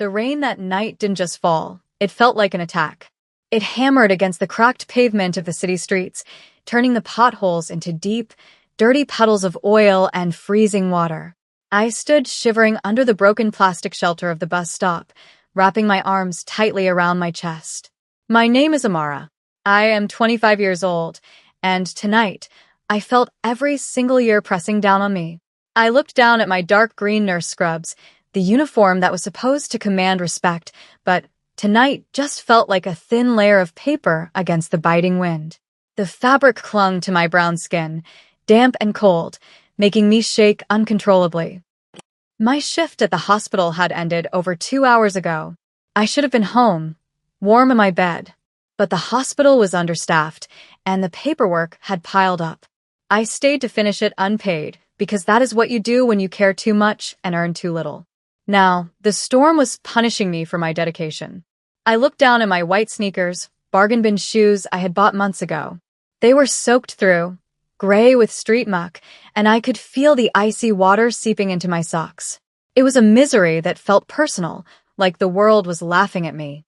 The rain that night didn't just fall, it felt like an attack. It hammered against the cracked pavement of the city streets, turning the potholes into deep, dirty puddles of oil and freezing water. I stood shivering under the broken plastic shelter of the bus stop, wrapping my arms tightly around my chest. My name is Amara. I am 25 years old, and tonight, I felt every single year pressing down on me. I looked down at my dark green nurse scrubs, the uniform that was supposed to command respect, but tonight just felt like a thin layer of paper against the biting wind. The fabric clung to my brown skin, damp and cold, making me shake uncontrollably. My shift at the hospital had ended over 2 hours ago. I should have been home, warm in my bed. But the hospital was understaffed, and the paperwork had piled up. I stayed to finish it unpaid, because that is what you do when you care too much and earn too little. Now, the storm was punishing me for my dedication. I looked down at my white sneakers, bargain bin shoes I had bought months ago. They were soaked through, gray with street muck, and I could feel the icy water seeping into my socks. It was a misery that felt personal, like the world was laughing at me.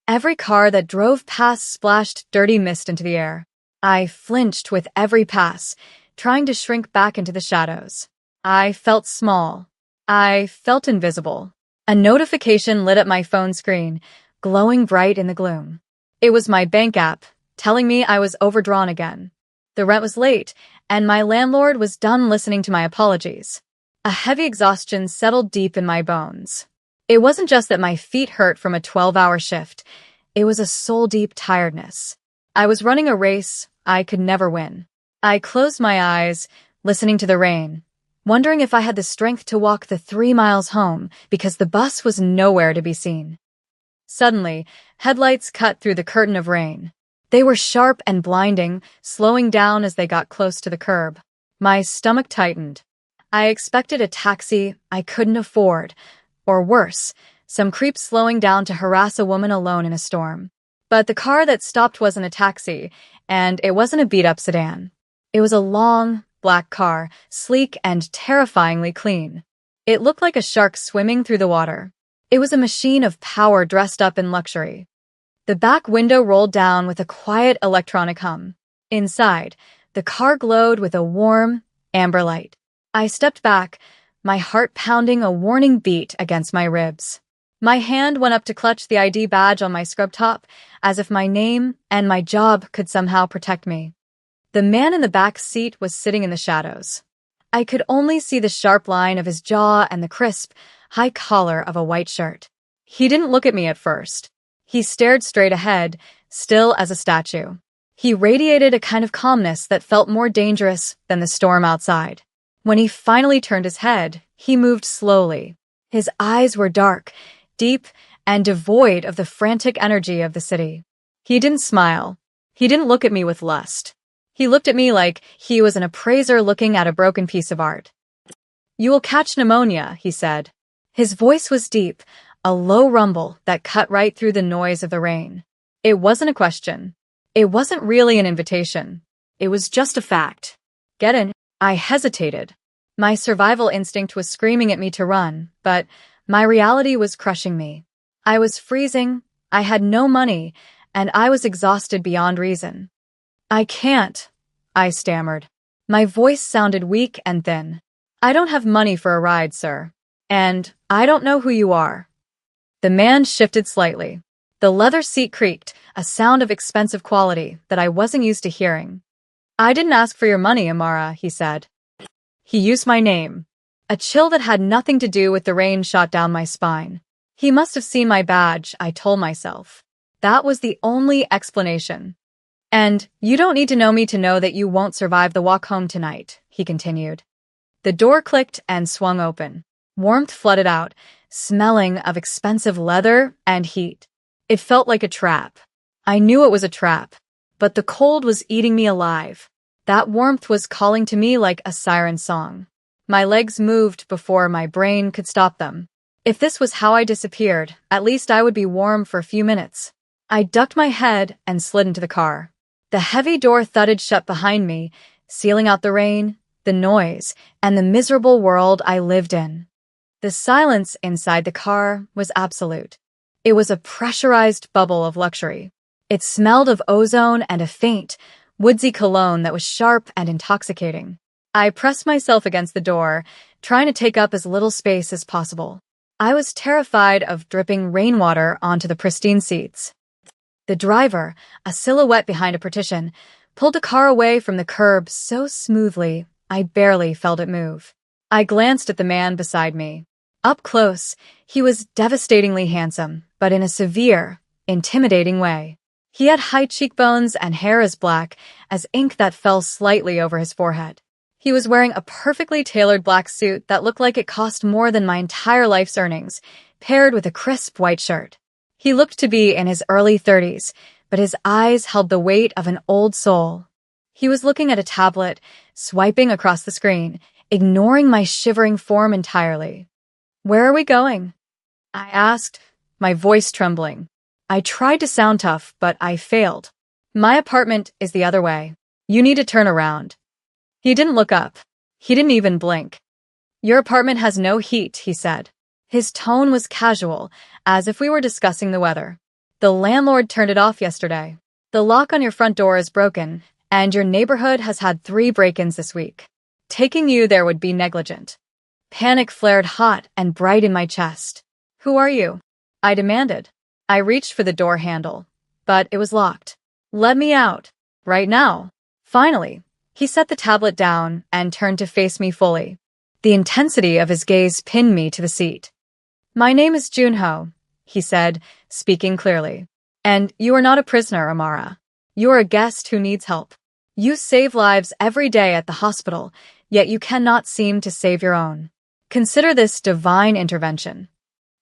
Every car that drove past splashed dirty mist into the air. I flinched with every pass, trying to shrink back into the shadows. I felt small. I felt invisible. A notification lit up my phone screen, glowing bright in the gloom. It was my bank app, telling me I was overdrawn again. The rent was late, and my landlord was done listening to my apologies. A heavy exhaustion settled deep in my bones. It wasn't just that my feet hurt from a 12-hour shift. It was a soul-deep tiredness. I was running a race I could never win. I closed my eyes, listening to the rain, wondering if I had the strength to walk the 3 miles home because the bus was nowhere to be seen. Suddenly, headlights cut through the curtain of rain. They were sharp and blinding, slowing down as they got close to the curb. My stomach tightened. I expected a taxi I couldn't afford, or worse, some creep slowing down to harass a woman alone in a storm. But the car that stopped wasn't a taxi, and it wasn't a beat-up sedan. It was a long, black car, sleek and terrifyingly clean. It looked like a shark swimming through the water. It was a machine of power dressed up in luxury. The back window rolled down with a quiet electronic hum. Inside, the car glowed with a warm, amber light. I stepped back, my heart pounding a warning beat against my ribs. My hand went up to clutch the ID badge on my scrub top, as if my name and my job could somehow protect me. The man in the back seat was sitting in the shadows. I could only see the sharp line of his jaw and the crisp, high collar of a white shirt. He didn't look at me at first. He stared straight ahead, still as a statue. He radiated a kind of calmness that felt more dangerous than the storm outside. When he finally turned his head, he moved slowly. His eyes were dark, deep, and devoid of the frantic energy of the city. He didn't smile. He didn't look at me with lust. He looked at me like he was an appraiser looking at a broken piece of art. "You will catch pneumonia," he said. His voice was deep, a low rumble that cut right through the noise of the rain. It wasn't a question. It wasn't really an invitation. It was just a fact. "Get in." I hesitated. My survival instinct was screaming at me to run, but my reality was crushing me. I was freezing, I had no money, and I was exhausted beyond reason. "I can't," I stammered. My voice sounded weak and thin. "I don't have money for a ride, sir. And I don't know who you are." The man shifted slightly. The leather seat creaked, a sound of expensive quality that I wasn't used to hearing. "I didn't ask for your money, Amara," he said. He used my name. A chill that had nothing to do with the rain shot down my spine. He must have seen my badge, I told myself. That was the only explanation. "And you don't need to know me to know that you won't survive the walk home tonight," he continued. The door clicked and swung open. Warmth flooded out, smelling of expensive leather and heat. It felt like a trap. I knew it was a trap, but the cold was eating me alive. That warmth was calling to me like a siren song. My legs moved before my brain could stop them. If this was how I disappeared, at least I would be warm for a few minutes. I ducked my head and slid into the car. The heavy door thudded shut behind me, sealing out the rain, the noise, and the miserable world I lived in. The silence inside the car was absolute. It was a pressurized bubble of luxury. It smelled of ozone and a faint, woodsy cologne that was sharp and intoxicating. I pressed myself against the door, trying to take up as little space as possible. I was terrified of dripping rainwater onto the pristine seats. The driver, a silhouette behind a partition, pulled the car away from the curb so smoothly I barely felt it move. I glanced at the man beside me. Up close, he was devastatingly handsome, but in a severe, intimidating way. He had high cheekbones and hair as black as ink that fell slightly over his forehead. He was wearing a perfectly tailored black suit that looked like it cost more than my entire life's earnings, paired with a crisp white shirt. He looked to be in his early 30s, but his eyes held the weight of an old soul. He was looking at a tablet, swiping across the screen, ignoring my shivering form entirely. "Where are we going?" I asked, my voice trembling. I tried to sound tough, but I failed. "My apartment is the other way. You need to turn around." He didn't look up. He didn't even blink. "Your apartment has no heat," he said. His tone was casual, as if we were discussing the weather. "The landlord turned it off yesterday. The lock on your front door is broken, and your neighborhood has had 3 break-ins this week. Taking you there would be negligent." Panic flared hot and bright in my chest. "Who are you?" I demanded. I reached for the door handle, but it was locked. "Let me out. Right now." Finally, he set the tablet down and turned to face me fully. The intensity of his gaze pinned me to the seat. "My name is Junho," he said, speaking clearly. "And you are not a prisoner, Amara. You are a guest who needs help. You save lives every day at the hospital, yet you cannot seem to save your own. Consider this divine intervention."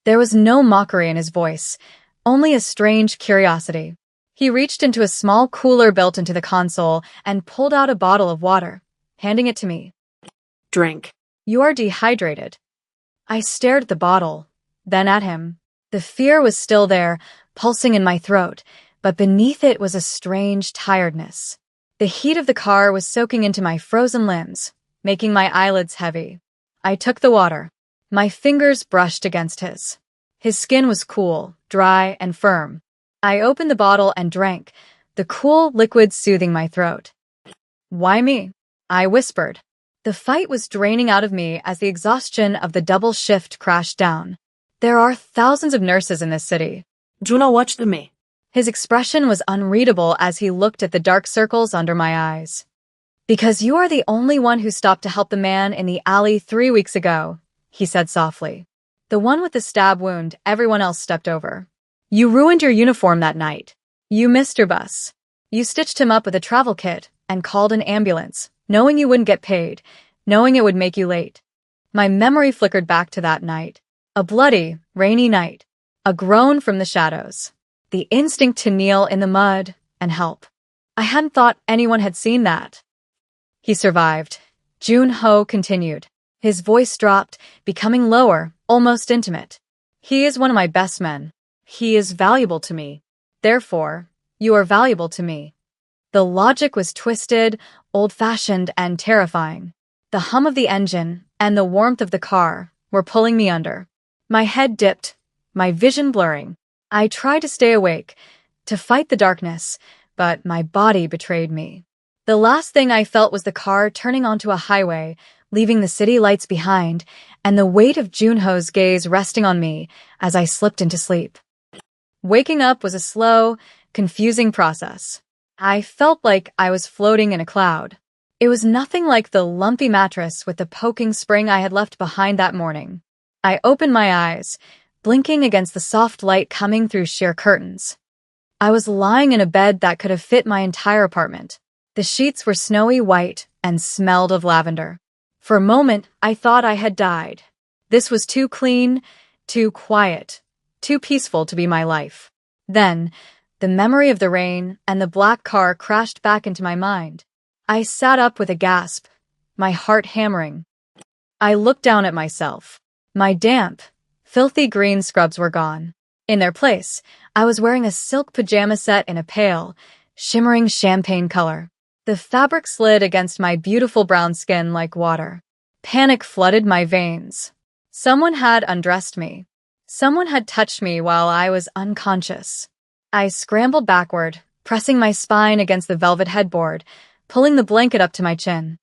There was no mockery in his voice, only a strange curiosity. He reached into a small cooler built into the console and pulled out a bottle of water, handing it to me. "Drink." "You are dehydrated." I stared at the bottle, then at him. The fear was still there, pulsing in my throat, but beneath it was a strange tiredness. The heat of the car was soaking into my frozen limbs, making my eyelids heavy. I took the water. My fingers brushed against his. His skin was cool, dry, and firm. I opened the bottle and drank, the cool liquid soothing my throat. "Why me?" I whispered. The fight was draining out of me as the exhaustion of the double shift crashed down. There are thousands of nurses in this city. "Juno, watch me." His expression was unreadable as he looked at the dark circles under my eyes. "Because you are the only one who stopped to help the man in the alley 3 weeks ago," he said softly. "The one with the stab wound everyone else stepped over. You ruined your uniform that night. You missed your bus. You stitched him up with a travel kit and called an ambulance, knowing you wouldn't get paid, knowing it would make you late." My memory flickered back to that night. A bloody, rainy night. A groan from the shadows. The instinct to kneel in the mud and help. I hadn't thought anyone had seen that. "He survived," Junho continued. His voice dropped, becoming lower, almost intimate. "He is one of my best men. He is valuable to me. Therefore, you are valuable to me." The logic was twisted, old-fashioned, and terrifying. The hum of the engine and the warmth of the car were pulling me under. My head dipped, my vision blurring. I tried to stay awake, to fight the darkness, but my body betrayed me. The last thing I felt was the car turning onto a highway, leaving the city lights behind, and the weight of Junho's gaze resting on me as I slipped into sleep. Waking up was a slow, confusing process. I felt like I was floating in a cloud. It was nothing like the lumpy mattress with the poking spring I had left behind that morning. I opened my eyes, blinking against the soft light coming through sheer curtains. I was lying in a bed that could have fit my entire apartment. The sheets were snowy white and smelled of lavender. For a moment, I thought I had died. This was too clean, too quiet, too peaceful to be my life. Then, the memory of the rain and the black car crashed back into my mind. I sat up with a gasp, my heart hammering. I looked down at myself. My damp, filthy green scrubs were gone. In their place, I was wearing a silk pajama set in a pale, shimmering champagne color. The fabric slid against my beautiful brown skin like water. Panic flooded my veins. Someone had undressed me. Someone had touched me while I was unconscious. I scrambled backward, pressing my spine against the velvet headboard, pulling the blanket up to my chin.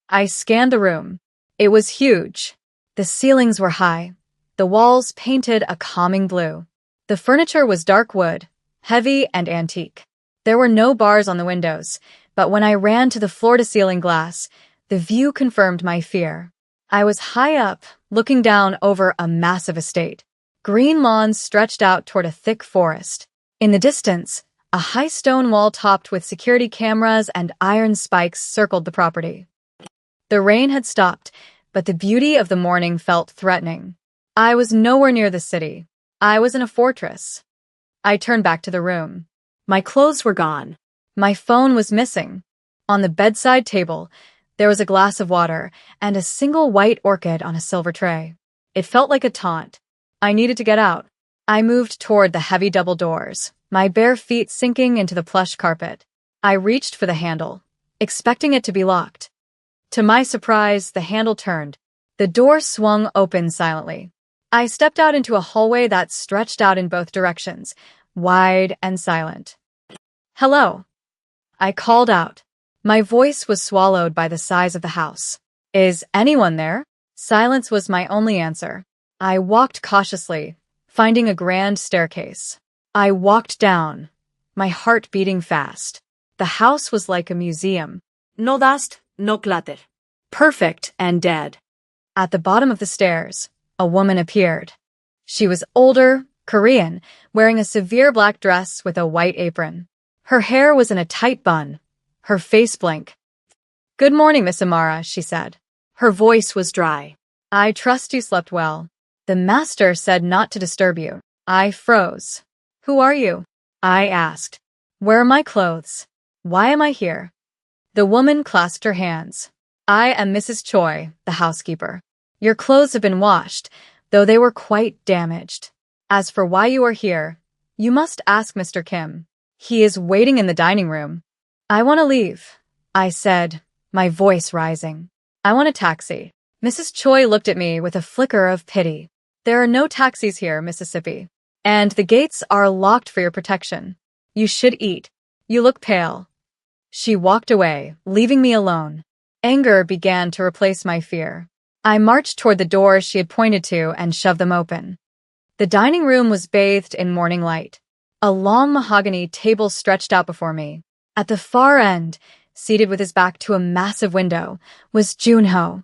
I scanned the room. It was huge. The ceilings were high. The walls painted a calming blue. The furniture was dark wood, heavy and antique. There were no bars on the windows, but when I ran to the floor-to-ceiling glass, the view confirmed my fear. I was high up, looking down over a massive estate. Green lawns stretched out toward a thick forest. In the distance, a high stone wall topped with security cameras and iron spikes circled the property. The rain had stopped, but the beauty of the morning felt threatening. I was nowhere near the city. I was in a fortress. I turned back to the room. My clothes were gone. My phone was missing. On the bedside table, there was a glass of water and a single white orchid on a silver tray. It felt like a taunt. I needed to get out. I moved toward the heavy double doors, my bare feet sinking into the plush carpet. I reached for the handle, expecting it to be locked. To my surprise, the handle turned. The door swung open silently. I stepped out into a hallway that stretched out in both directions, wide and silent. "Hello," I called out. My voice was swallowed by the size of the house. "Is anyone there?" Silence was my only answer. I walked cautiously, finding a grand staircase. I walked down, my heart beating fast. The house was like a museum. No dust, no clutter. Perfect and dead. At the bottom of the stairs, a woman appeared. She was older, Korean, wearing a severe black dress with a white apron. Her hair was in a tight bun, her face blank. "Good morning, Miss Amara," she said. Her voice was dry. "I trust you slept well. The master said not to disturb you." I froze. "Who are you?" I asked. "Where are my clothes? Why am I here?" The woman clasped her hands. "I am Mrs. Choi, the housekeeper. Your clothes have been washed, though they were quite damaged. As for why you are here, you must ask Mr. Kim. He is waiting in the dining room." "I want to leave," I said, my voice rising. "I want a taxi." Mrs. Choi looked at me with a flicker of pity. "There are no taxis here, Mississippi. And the gates are locked for your protection. You should eat. You look pale." She walked away, leaving me alone. Anger began to replace my fear. I marched toward the doors she had pointed to and shoved them open. The dining room was bathed in morning light. A long mahogany table stretched out before me. At the far end, seated with his back to a massive window, was Junho.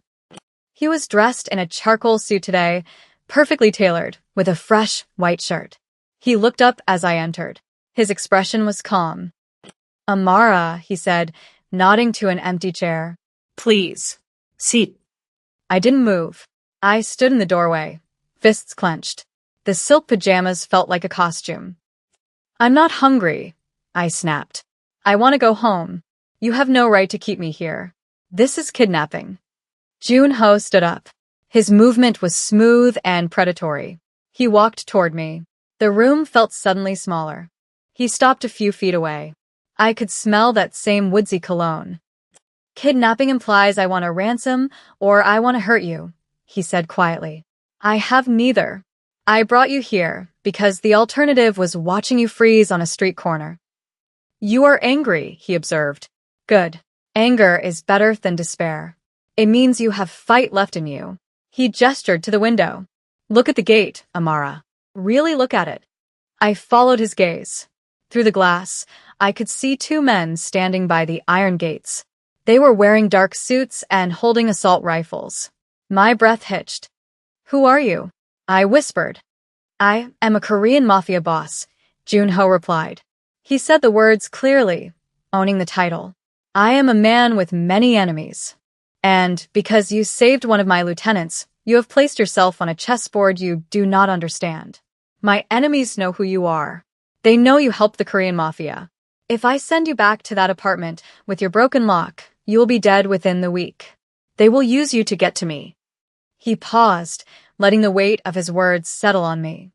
He was dressed in a charcoal suit today, perfectly tailored, with a fresh, white shirt. He looked up as I entered. His expression was calm. "Amara," he said, nodding to an empty chair. "Please, sit." I didn't move. I stood in the doorway, fists clenched. The silk pajamas felt like a costume. "I'm not hungry," I snapped. "I want to go home. You have no right to keep me here. This is kidnapping." Junho stood up. His movement was smooth and predatory. He walked toward me. The room felt suddenly smaller. He stopped a few feet away. I could smell that same woodsy cologne. "Kidnapping implies I want a ransom or I want to hurt you," he said quietly. "I have neither. I brought you here because the alternative was watching you freeze on a street corner." "You are angry," he observed. "Good. Anger is better than despair. It means you have fight left in you." He gestured to the window. "Look at the gate, Amara. Really look at it." I followed his gaze. Through the glass, I could see two men standing by the iron gates. They were wearing dark suits and holding assault rifles. My breath hitched. "Who are you?" I whispered. "I am a Korean Mafia boss," Junho replied. He said the words clearly, owning the title. "I am a man with many enemies. And because you saved one of my lieutenants, you have placed yourself on a chessboard you do not understand. My enemies know who you are. They know you helped the Korean Mafia. If I send you back to that apartment with your broken lock, you will be dead within the week. They will use you to get to me." He paused, letting the weight of his words settle on me.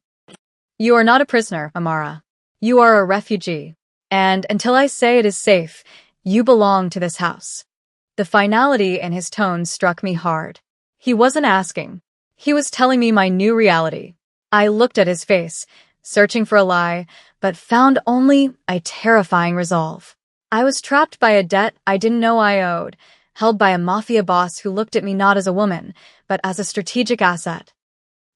"You are not a prisoner, Amara. You are a refugee. And until I say it is safe, you belong to this house." The finality in his tone struck me hard. He wasn't asking. He was telling me my new reality. I looked at his face, searching for a lie, but found only a terrifying resolve. I was trapped by a debt I didn't know I owed, held by a mafia boss who looked at me not as a woman, but as a strategic asset.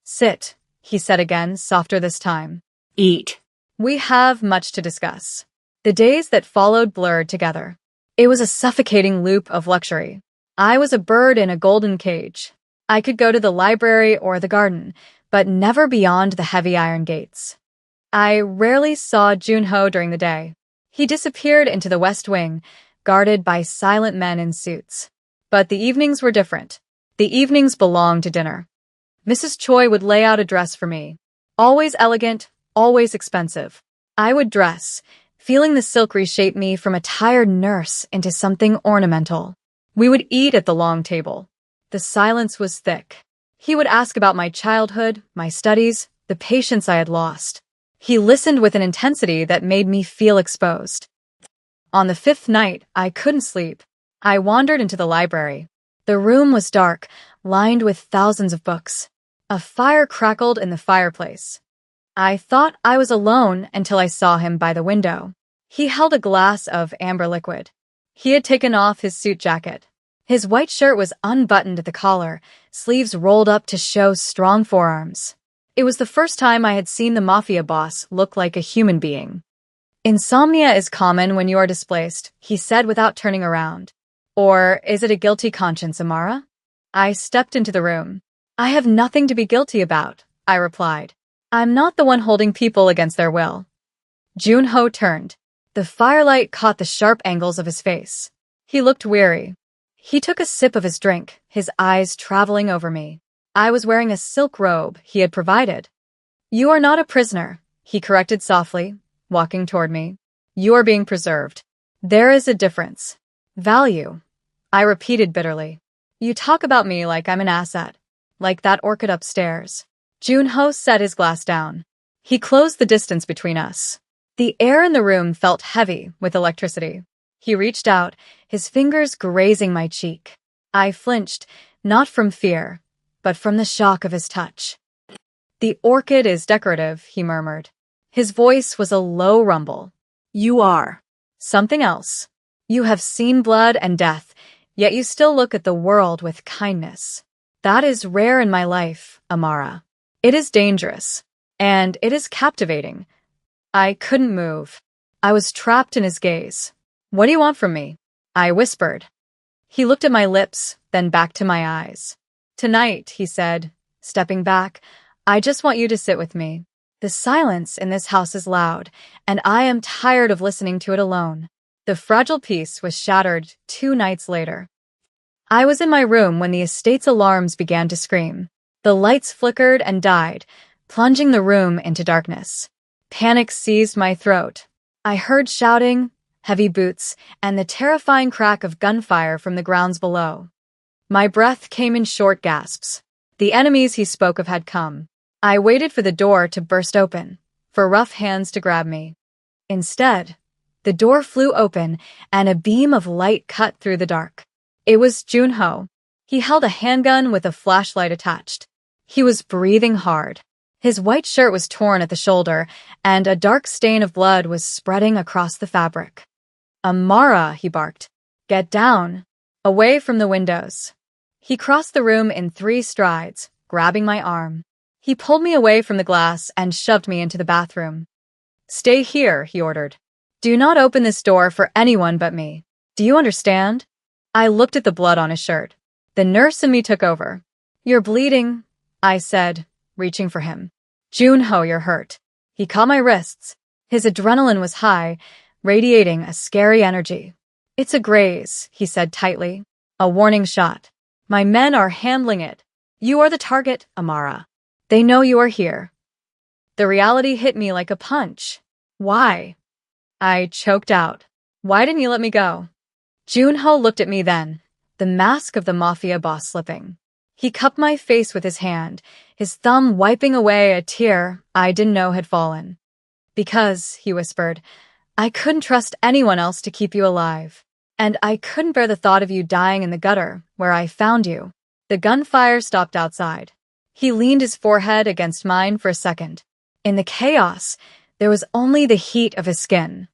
Sit, he said again, softer this time. Eat. We have much to discuss. The days that followed blurred together. It was a suffocating loop of luxury. I was a bird in a golden cage. I could go to the library or the garden, but never beyond the heavy iron gates. I rarely saw Junho during the day. He disappeared into the West Wing, guarded by silent men in suits. But the evenings were different. The evenings belonged to dinner. Mrs. Choi would lay out a dress for me. Always elegant, always expensive. I would dress, feeling the silk reshape me from a tired nurse into something ornamental. We would eat at the long table. The silence was thick. He would ask about my childhood, my studies, the patience I had lost. He listened with an intensity that made me feel exposed. On the fifth night, I couldn't sleep. I wandered into the library. The room was dark, lined with thousands of books. A fire crackled in the fireplace. I thought I was alone until I saw him by the window. He held a glass of amber liquid. He had taken off his suit jacket. His white shirt was unbuttoned at the collar, sleeves rolled up to show strong forearms. It was the first time I had seen the mafia boss look like a human being. Insomnia is common when you are displaced, he said without turning around. Or is it a guilty conscience, Amara? I stepped into the room. I have nothing to be guilty about, I replied. I'm not the one holding people against their will. Junho turned. The firelight caught the sharp angles of his face. He looked weary. He took a sip of his drink, his eyes traveling over me. I was wearing a silk robe he had provided. You are not a prisoner, he corrected softly, walking toward me. You are being preserved. There is a difference. Value. I repeated bitterly. You talk about me like I'm an asset, like that orchid upstairs. Junho set his glass down. He closed the distance between us. The air in the room felt heavy with electricity. He reached out, his fingers grazing my cheek. I flinched, not from fear, but from the shock of his touch. The orchid is decorative, he murmured. His voice was a low rumble. You are something else. You have seen blood and death, yet you still look at the world with kindness. That is rare in my life, Amara. It is dangerous, and it is captivating. I couldn't move. I was trapped in his gaze. What do you want from me? I whispered. He looked at my lips, then back to my eyes. Tonight, he said, stepping back, I just want you to sit with me. The silence in this house is loud, and I am tired of listening to it alone. The fragile peace was shattered 2 nights later. I was in my room when the estate's alarms began to scream. The lights flickered and died, plunging the room into darkness. Panic seized my throat. I heard shouting, heavy boots, and the terrifying crack of gunfire from the grounds below. My breath came in short gasps. The enemies he spoke of had come. I waited for the door to burst open, for rough hands to grab me. Instead, the door flew open, and a beam of light cut through the dark. It was Junho. He held a handgun with a flashlight attached. He was breathing hard. His white shirt was torn at the shoulder, and a dark stain of blood was spreading across the fabric. Amara, he barked. Get down. Away from the windows. He crossed the room in 3 strides, grabbing my arm. He pulled me away from the glass and shoved me into the bathroom. Stay here, he ordered. Do not open this door for anyone but me. Do you understand? I looked at the blood on his shirt. The nurse and me took over. You're bleeding, I said, reaching for him. Junho, you're hurt. He caught my wrists. His adrenaline was high, radiating a scary energy. It's a graze, he said tightly. A warning shot. My men are handling it. You are the target, Amara. They know you are here. The reality hit me like a punch. Why? I choked out. Why didn't you let me go? Junho looked at me then, the mask of the mafia boss slipping. He cupped my face with his hand, his thumb wiping away a tear I didn't know had fallen. Because, he whispered, I couldn't trust anyone else to keep you alive. And I couldn't bear the thought of you dying in the gutter where I found you. The gunfire stopped outside. He leaned his forehead against mine for a second. In the chaos, there was only the heat of his skin.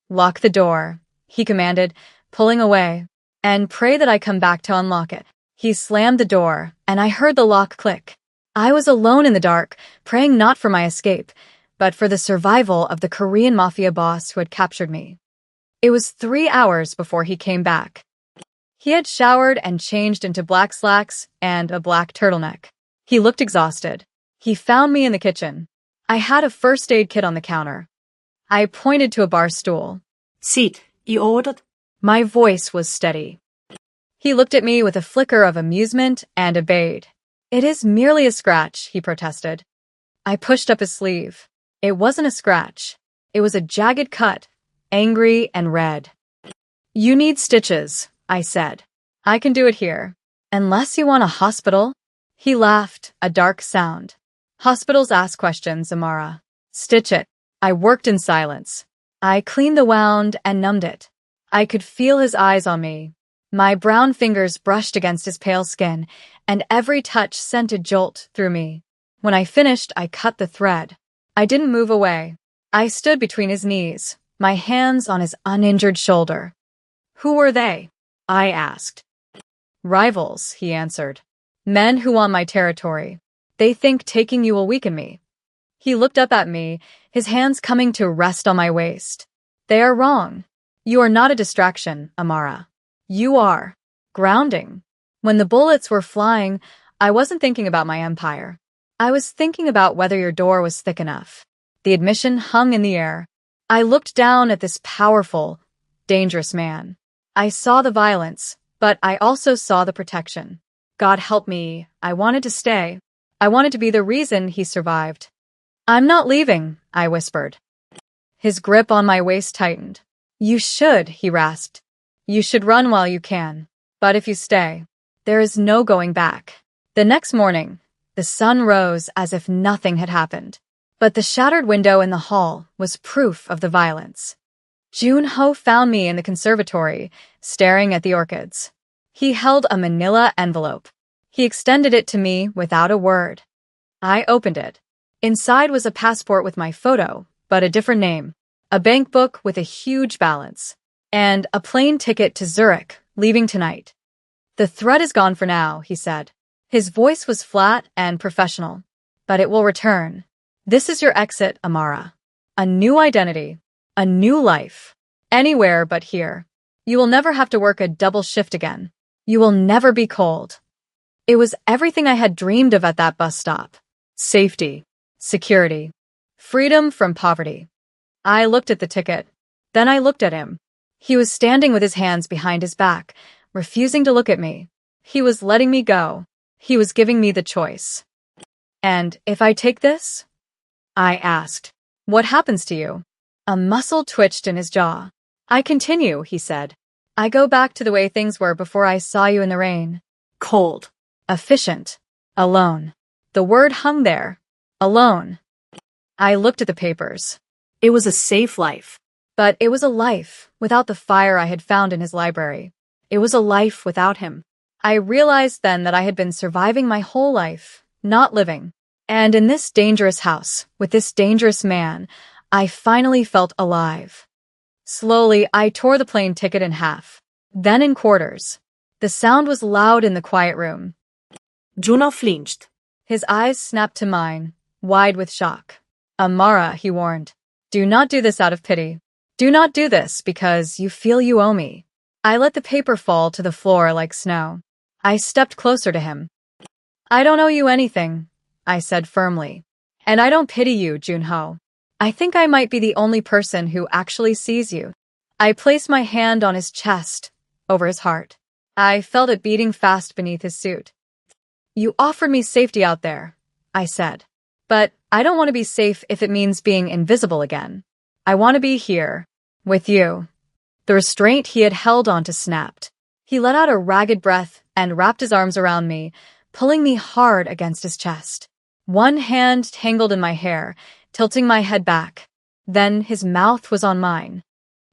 "Lock the door," he commanded, pulling away, "and pray that I come back to unlock it." He slammed the door, and I heard the lock click. I was alone in the dark, praying not for my escape, but for the survival of the Korean Mafia boss who had captured me. It was 3 hours before he came back. He had showered and changed into black slacks and a black turtleneck. He looked exhausted. He found me in the kitchen. I had a first aid kit on the counter. I pointed to a bar stool. "Sit, I ordered." My voice was steady. He looked at me with a flicker of amusement and obeyed. "It is merely a scratch," he protested. I pushed up his sleeve. It wasn't a scratch. It was a jagged cut, angry and red. "You need stitches," I said. "I can do it here. Unless you want a hospital." He laughed, a dark sound. "Hospitals ask questions, Amara. Stitch it." I worked in silence. I cleaned the wound and numbed it. I could feel his eyes on me. My brown fingers brushed against his pale skin, and every touch sent a jolt through me. When I finished, I cut the thread. I didn't move away. I stood between his knees, my hands on his uninjured shoulder. "Who were they?" I asked. "Rivals," he answered. "Men who want my territory. They think taking you will weaken me." He looked up at me, his hands coming to rest on my waist. "They are wrong. You are not a distraction, Amara. You are grounding." When the bullets were flying, I wasn't thinking about my empire. I was thinking about whether your door was thick enough. The admission hung in the air. I looked down at this powerful, dangerous man. I saw the violence, but I also saw the protection. God help me, I wanted to stay. I wanted to be the reason he survived. "I'm not leaving," I whispered. His grip on my waist tightened. "You should," he rasped. "You should run while you can. But if you stay, there is no going back." The next morning, the sun rose as if nothing had happened. But the shattered window in the hall was proof of the violence. Junho found me in the conservatory, staring at the orchids. He held a manila envelope. He extended it to me without a word. I opened it. Inside was a passport with my photo, but a different name, a bank book with a huge balance, and a plane ticket to Zurich, leaving tonight. "The threat is gone for now," he said. His voice was flat and professional. "But it will return. This is your exit, Amara. A new identity. A new life. Anywhere but here. You will never have to work a double shift again. You will never be cold." It was everything I had dreamed of at that bus stop. Safety. Security. Freedom from poverty. I looked at the ticket. Then I looked at him. He was standing with his hands behind his back, refusing to look at me. He was letting me go. He was giving me the choice. "And if I take this?" I asked. "What happens to you?" A muscle twitched in his jaw. "I continue," he said. "I go back to the way things were before I saw you in the rain. Cold. Efficient. Alone." The word hung there. Alone. I looked at the papers. It was a safe life. But it was a life without the fire I had found in his library. It was a life without him. I realized then that I had been surviving my whole life, not living. And in this dangerous house, with this dangerous man, I finally felt alive. Slowly, I tore the plane ticket in half, then in quarters. The sound was loud in the quiet room. Junho flinched. His eyes snapped to mine, wide with shock. "Amara," he warned, "do not do this out of pity. Do not do this because you feel you owe me." I let the paper fall to the floor like snow. I stepped closer to him. "I don't owe you anything," I said firmly. "And I don't pity you, Junho. I think I might be the only person who actually sees you." I placed my hand on his chest, over his heart. I felt it beating fast beneath his suit. "You offered me safety out there," I said. "But I don't want to be safe if it means being invisible again. I want to be here, with you." The restraint he had held onto snapped. He let out a ragged breath and wrapped his arms around me, pulling me hard against his chest. One hand tangled in my hair, tilting my head back. Then his mouth was on mine.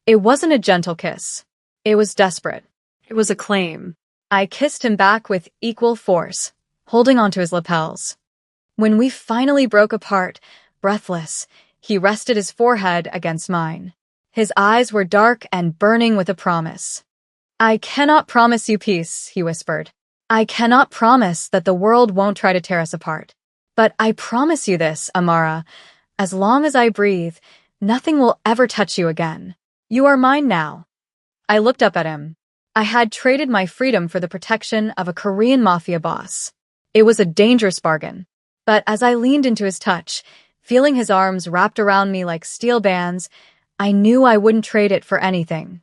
It wasn't a gentle kiss. It was desperate. It was a claim. I kissed him back with equal force, holding onto his lapels. When we finally broke apart, breathless, he rested his forehead against mine. His eyes were dark and burning with a promise. "I cannot promise you peace," he whispered. "I cannot promise that the world won't try to tear us apart. But I promise you this, Amara. As long as I breathe, nothing will ever touch you again. You are mine now." I looked up at him. I had traded my freedom for the protection of a Korean mafia boss. It was a dangerous bargain. But as I leaned into his touch, feeling his arms wrapped around me like steel bands, I knew I wouldn't trade it for anything.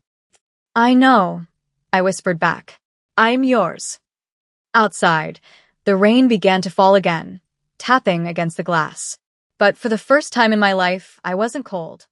"I know," I whispered back. "I'm yours." Outside, the rain began to fall again, tapping against the glass. But for the first time in my life, I wasn't cold.